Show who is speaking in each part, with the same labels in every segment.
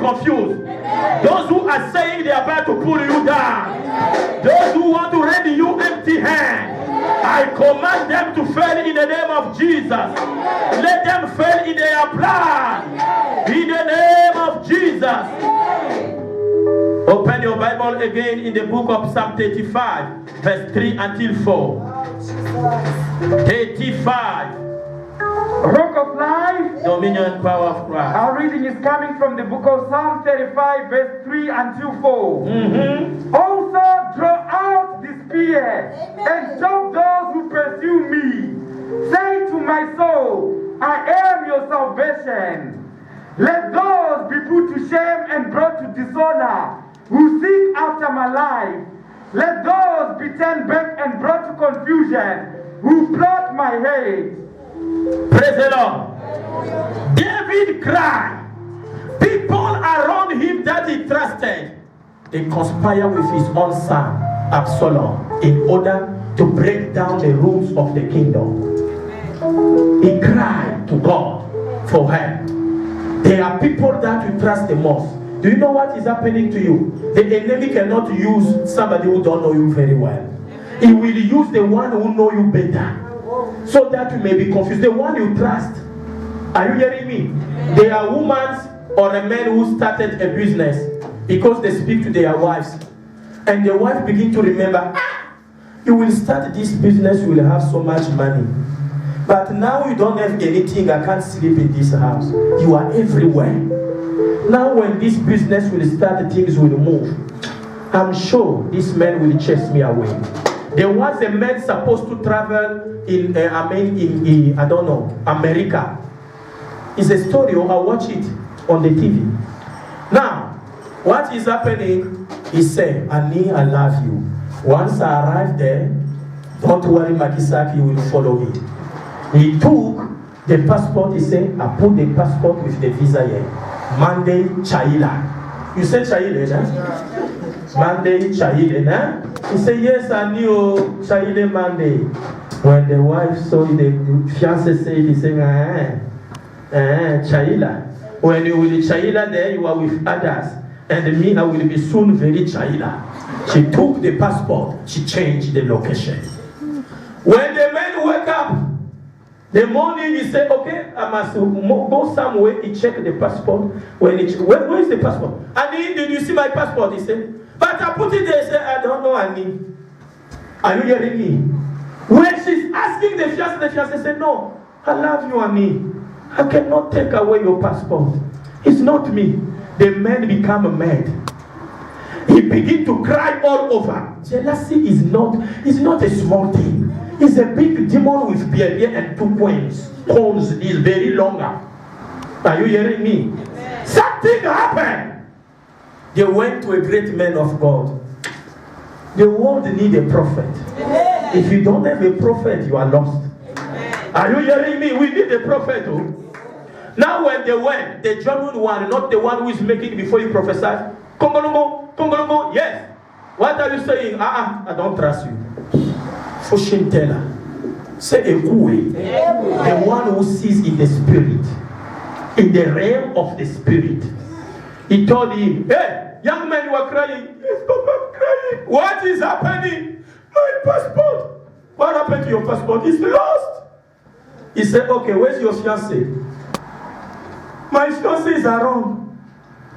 Speaker 1: confused. Those who are saying they are about to pull you down. Those who want to render you empty-handed. I command them to fail in the name of Jesus. Let them fail in their plan. In the name of Jesus. Open your Bible again in the book of Psalm 35, verse 3 until 4. 35.
Speaker 2: Rock of life.
Speaker 1: Dominion and power of Christ.
Speaker 2: Our reading is coming from the book of Psalm 35, verse 3 until 4. Also draw out the spear and stop those who pursue me. Say to my soul, I am your salvation. Let those be put to shame and brought to dishonor who seek after my life. Let those be turned back and brought to confusion who plot my hate.
Speaker 1: Praise the Lord. David cried. People around him that he trusted, they conspire with his own son, Absalom, in order to break down the rules of the kingdom. He cried to God for help. There are people that you trust the most. Do you know what is happening to you? The enemy cannot use somebody who don't know you very well. He will use the one who know you better, so that you may be confused. The one you trust. Are you hearing me? There are women or a man who started a business because they speak to their wives, and the wife begin to remember, you will start this business, you will have so much money, but now you don't have anything. I can't sleep in this house. You are everywhere. Now when this business will start, things will move. I'm sure this man will chase me away. There was a man supposed to travel in, I don't know, America. It's a story, I watch it on the TV. Now, what is happening? He said, Annie, I love you. Once I arrive there, don't worry, Makisaki will follow me. He took the passport, he said, I put the passport with the visa here. Monday, Chaila. You said Chaila, huh? Monday, Chaila, huh? He said, yes, I knew Chaila Monday. When the wife saw the fiancé said, he said, Chaila. When you will be Chaila there, you are with others. And me, I will be soon very Chaila. She took the passport, she changed the location. When the man wake up, the morning he said, okay, I must go somewhere. He checked the passport. Where is the passport? Annie, did you see my passport? He said, but I put it there. He said, I don't know, Annie. Are you hearing me? When she's asking the fiancé said, no, I love you, Annie. I cannot take away your passport. It's not me. The man became mad. He began to cry all over. Jealousy is not a small thing. It's a big demon with beard and 2 points. Horns is very longer. Are you hearing me? Something happened. They went to a great man of God. The world needs a prophet. Amen. If you don't have a prophet, you are lost. Amen. Are you hearing me? We need a prophet. Oh. Now when they went, the genuine one, not the one who is making before you prophesy. Kongolongo, yes. What are you saying? I don't trust you. Fushin teller. Say a kuwe. The one who sees in the spirit. In the realm of the spirit. He told him, hey, young man, you are crying. Yes, Papa, I'm crying. What is happening? My passport. What happened to your passport? It's lost. He said, okay, where's your fiancé? My fiancé is around.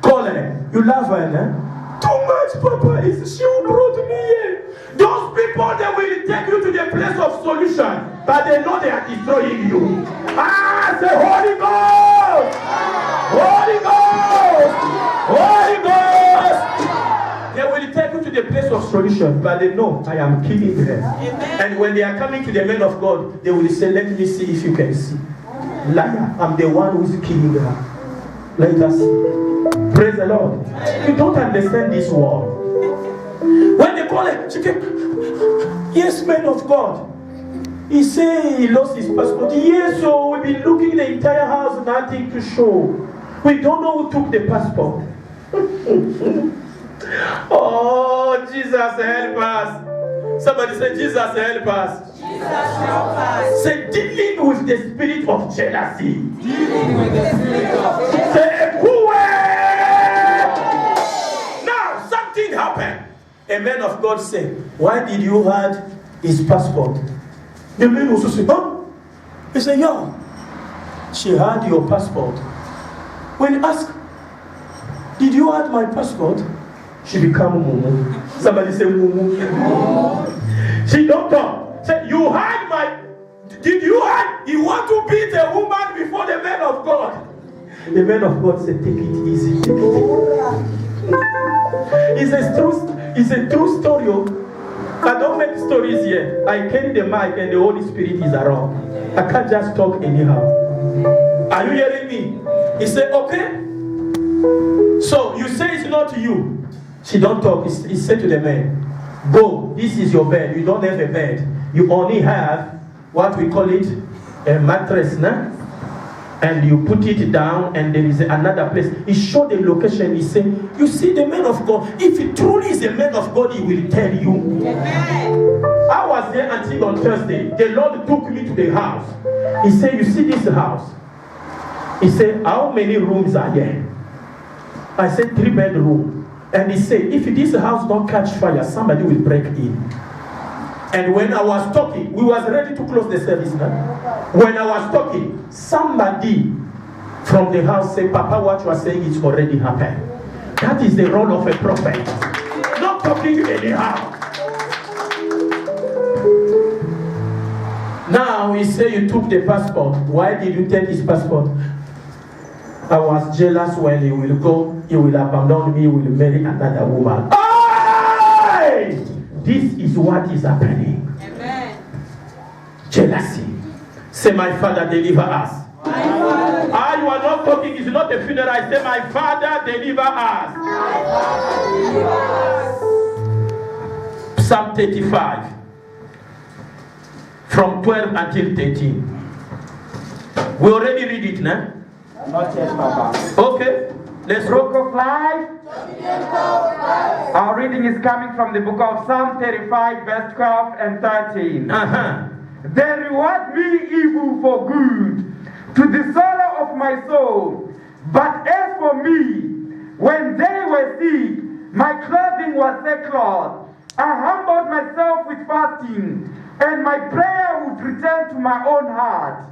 Speaker 1: Call her. You love her, eh? Too much, Papa. She who brought me here. Those people, they will take you to the place of solution, but they know they are destroying you. Say Holy Ghost! Holy Ghost! Holy Ghost! They will take you to the place of solution, but they know I am killing them. Amen. And when they are coming to the men of God, they will say, let me see if you can see. Liar, I'm the one who's killing her. Let us see. Praise the Lord. You don't understand this word. When they call it, she came, yes, man of God. He said he lost his passport. Yes, so we've been looking the entire house, nothing to show. We don't know who took the passport. Oh, Jesus, help us. Somebody say, Jesus, help us.
Speaker 3: Jesus, help us.
Speaker 1: Say, dealing with the spirit of jealousy.
Speaker 3: Dealing with the spirit of jealousy.
Speaker 1: Say, man of God said, why did you hide his passport? The man also said, oh. He said, yeah. She had your passport. When he asked, did you hide my passport? She became mumu. Somebody say mumu. She don't talk. Say, you hide my... Did you hide? You want to beat a woman before the man of God. The man of God said, take it easy. Take it easy. It's a true story. I don't make stories here. I carry the mic and the Holy Spirit is around. I can't just talk anyhow. Are you hearing me? He said, okay. So you say it's not you. She don't talk. He said to the man, go, this is your bed. You don't have a bed. You only have what we call it a mattress, nah? And you put it down and there is another place. He showed the location. He said, you see the man of God, if he truly is a man of God, he will tell you. Amen. I was there until on Thursday. The Lord took me to the house. He said, you see this house? He said, how many rooms are here? I said, 3 bedrooms. And he said, if this house don't catch fire, somebody will break in. And when I was talking, we was ready to close the service now. When I was talking, somebody from the house said, Papa, what you are saying is already happened. That is the role of a prophet. Not talking anyhow. Now he said you took the passport. Why did you take his passport? I was jealous when he will go, he will abandon me, he will marry another woman. Hey! This is what is happening. Amen. Jealousy. Say, my Father, deliver us. My Father. You are not talking, it's not a funeral. I say, my Father, deliver us. My Father, deliver us. Psalm 35. From 12 until 13. We already read it now?
Speaker 2: Not yet, Papa.
Speaker 1: Okay. Let's
Speaker 2: Book of Life. Our reading is coming from the book of Psalm 35, verse 12 and 13. They reward me evil for good, to the sorrow of my soul. But as for me, when they were sick, my clothing was sackcloth. I humbled myself with fasting, and my prayer would return to my own heart.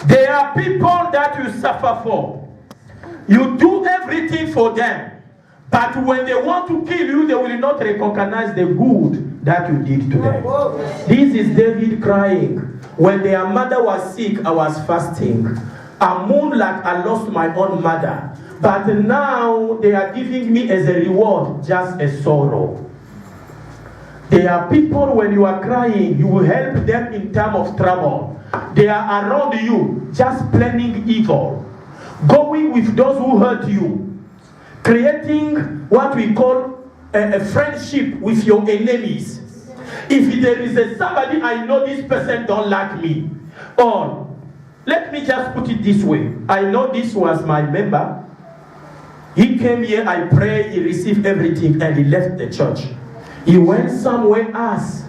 Speaker 1: There are people that you suffer for. You do everything for them. But when they want to kill you, they will not recognize the good that you did to them. This is David crying. When their mother was sick, I was fasting. I mourned like I lost my own mother. But now they are giving me as a reward just a sorrow. There are people when you are crying, you will help them in time of trouble. They are around you just planning evil. Going with those who hurt you. Creating what we call a friendship with your enemies. If there is somebody I know this person don't like me. Or, let me just put it this way. I know this was my member. He came here, I prayed, he received everything and he left the church. He went somewhere else.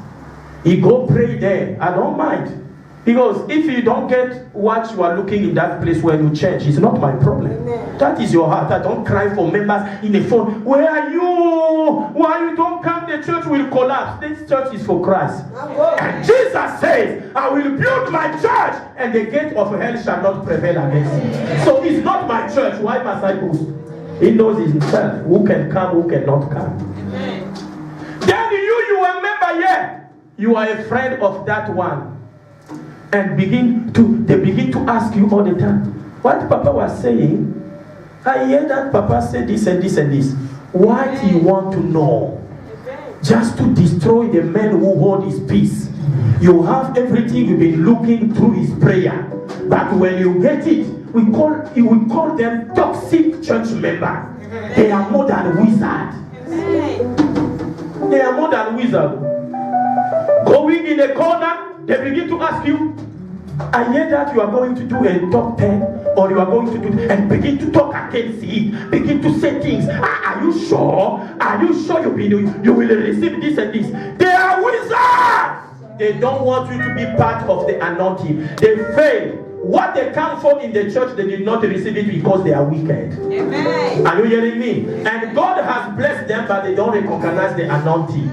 Speaker 1: He go pray there. I don't mind. Because if you don't get what you are looking in that place when you change, it's not my problem. Amen. That is your heart. I don't cry for members in the phone. Where are you? Why you don't come? The church will collapse. This church is for Christ. And Jesus says, I will build my church and the gate of hell shall not prevail against it. So it's not my church. Why must I boost? He knows himself. Who can come, who cannot come. Amen. Then you are a member here. You are a friend of that one. And they begin to ask you all the time, what Papa was saying, I hear that Papa said this and this and this. Why do you want to know? Just to destroy the man who hold his peace. You have everything you've been looking through his prayer. But when you get it, we call them toxic church member. They are more than wizards. They are more than wizards. Going in a corner, they begin to ask you, I hear that you are going to do a top 10 or you are going to do, and begin to talk against it, begin to say things. Are you sure? Are you sure you will receive this and this? They are wizards! They don't want you to be part of the anointing. They fail what they come for in the church, they did not receive it because they are wicked.
Speaker 3: Amen.
Speaker 1: Are you hearing me? And God has blessed them, but they don't recognize the anointing.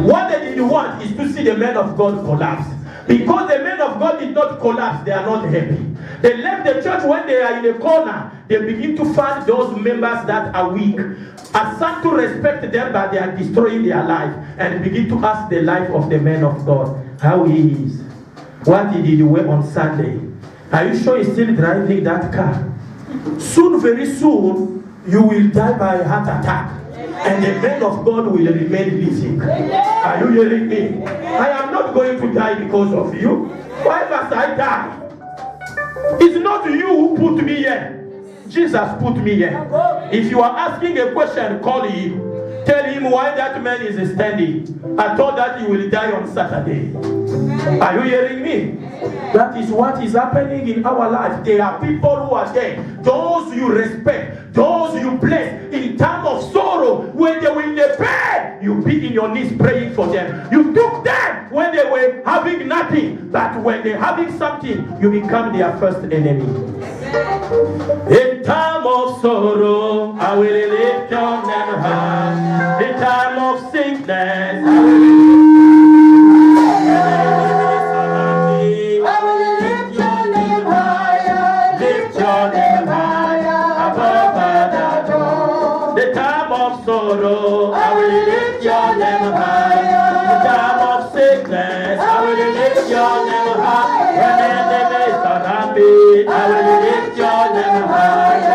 Speaker 1: What they did want is to see the men of God collapse. Because the men of God did not collapse, they are not happy. They left the church when they are in a corner. They begin to find those members that are weak. As some to respect them, but they are destroying their life. And begin to ask the life of the man of God, how he is. What he did on Sunday. Are you sure he's still driving that car? Soon, very soon, you will die by a heart attack. And the man of God will remain living. Are you hearing me? I am not going to die because of you. Why must I die? It's not you who put me here. Jesus put me here. If you are asking a question, call him. Tell him why that man is standing. I thought that he will die on Saturday. Are you hearing me? That is what is happening in our life. There are people who are there. Those you respect, those you bless in time of sorrow, when they were in the bed, you be in your knees praying for them. You took them when they were having nothing, but when they're having something, you become their first enemy. In time of sorrow, I will lift your name high. In time of sickness, I will lift your name higher. Lift your name higher above other doors. The time of sorrow, I will lift your name higher. The time of sickness, I will lift your name higher. When enemies surround me, I will lift your name higher.